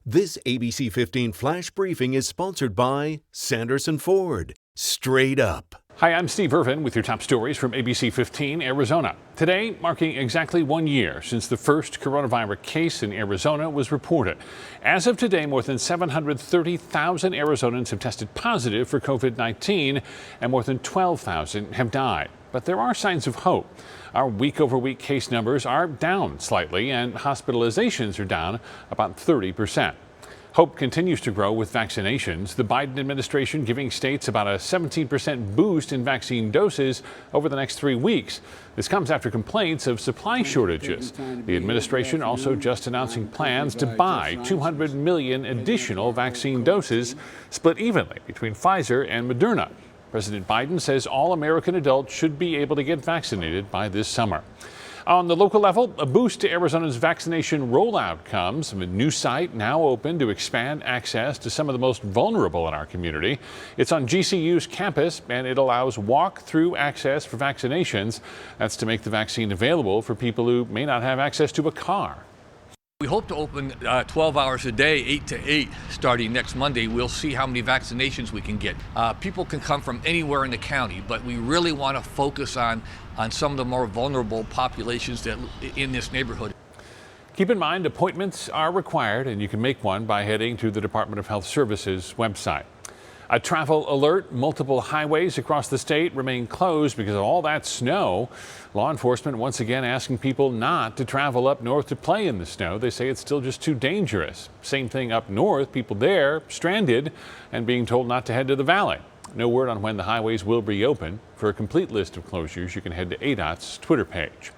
This ABC 15 Flash Briefing is sponsored by Sanderson Ford. Straight up. Hi, I'm Steve IRVIN with your top stories from ABC15 Arizona. Today, marking exactly 1 year since the first coronavirus case in Arizona was reported. As of today, more than 730,000 Arizonans have tested positive for COVID-19 and more than 12,000 have died. But there are signs of hope. Our week-over-week case numbers are down slightly and hospitalizations are down about 30%. Hope continues to grow with vaccinations. The Biden administration giving states about a 17% boost in vaccine doses over the next 3 weeks. This comes after complaints of supply shortages. The administration also just announcing plans to buy 200 million additional vaccine doses, split evenly between Pfizer and Moderna. President Biden says all American adults should be able to get vaccinated by this summer. On the local level, a boost to Arizona's vaccination rollout comes. A new site now open to expand access to some of the most vulnerable in our community. It's on GCU's campus, and it allows walk-through access for vaccinations. That's to make the vaccine available for people who may not have access to a car. We hope to open 12 hours a day, 8 to 8, starting next Monday. We'll see how many vaccinations we can get. People can come from anywhere in the county, but we really want to focus on some of the more vulnerable populations that in this neighborhood. Keep in mind, appointments are required, and you can make one by heading to the Department of Health Services website. A travel alert. Multiple highways across the state remain closed because of all that snow. Law enforcement once again asking people not to travel up north to play in the snow. They say it's still just too dangerous. Same thing up north. People there stranded and being told not to head to the valley. No word on when the highways will reopen. For a complete list of closures, you can head to ADOT's Twitter page.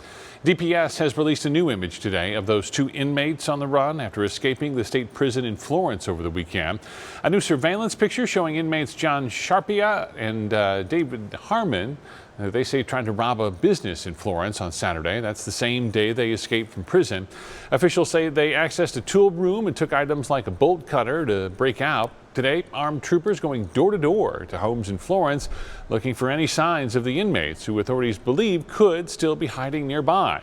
DPS has released a new image today of those 2 inmates on the run after escaping the state prison in Florence over the weekend. A new surveillance picture showing inmates John Sharpia and David Harmon. They say tried to rob a business in Florence on Saturday. That's the same day they escaped from prison. Officials say they accessed a tool room and took items like a bolt cutter to break out. Today, armed troopers going door to door to homes in Florence looking for any signs of the inmates who authorities believe could still be hiding nearby.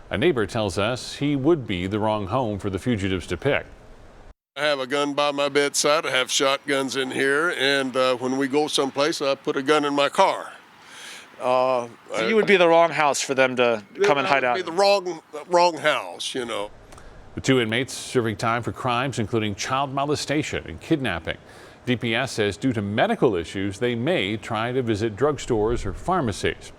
A neighbor tells us he would be the wrong home for the fugitives to pick. I have a gun by my bedside. I have shotguns in here, and when we go someplace, I put a gun in my car. So you would be the wrong house for them to come and hide out? It would be the wrong house, you know. The 2 inmates serving time for crimes including child molestation and kidnapping. DPS says due to medical issues, they may try to visit drugstores or pharmacies.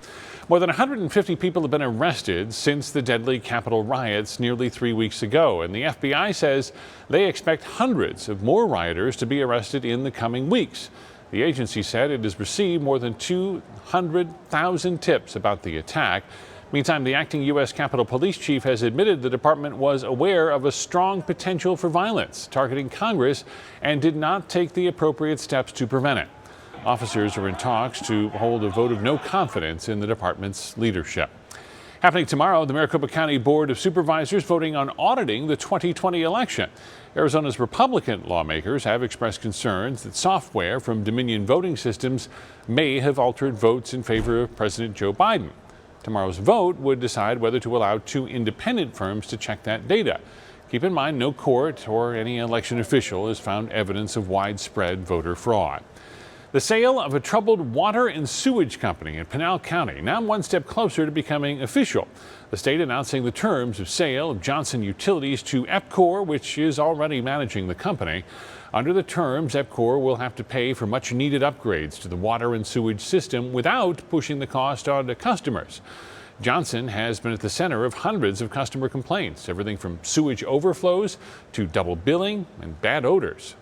More than 150 people have been arrested since the deadly Capitol riots nearly 3 weeks ago, and the FBI says they expect hundreds of more rioters to be arrested in the coming weeks. The agency said it has received more than 200,000 tips about the attack. Meantime, the acting U.S. Capitol Police Chief has admitted the department was aware of a strong potential for violence targeting Congress and did not take the appropriate steps to prevent it. Officers are in talks to hold a vote of no confidence in the department's leadership. Happening tomorrow, the Maricopa County Board of Supervisors voting on auditing the 2020 election. Arizona's Republican lawmakers have expressed concerns that software from Dominion voting systems may have altered votes in favor of President Joe Biden. Tomorrow's vote would decide whether to allow 2 independent firms to check that data. Keep in mind, no court or any election official has found evidence of widespread voter fraud. The sale of a troubled water and sewage company in Pinal County now one step closer to becoming official. The state announcing the terms of sale of Johnson Utilities to EPCOR, which is already managing the company. Under the terms, EPCOR will have to pay for much needed upgrades to the water and sewage system without pushing the cost on to customers. Johnson has been at the center of hundreds of customer complaints, everything from sewage overflows to double billing and bad odors.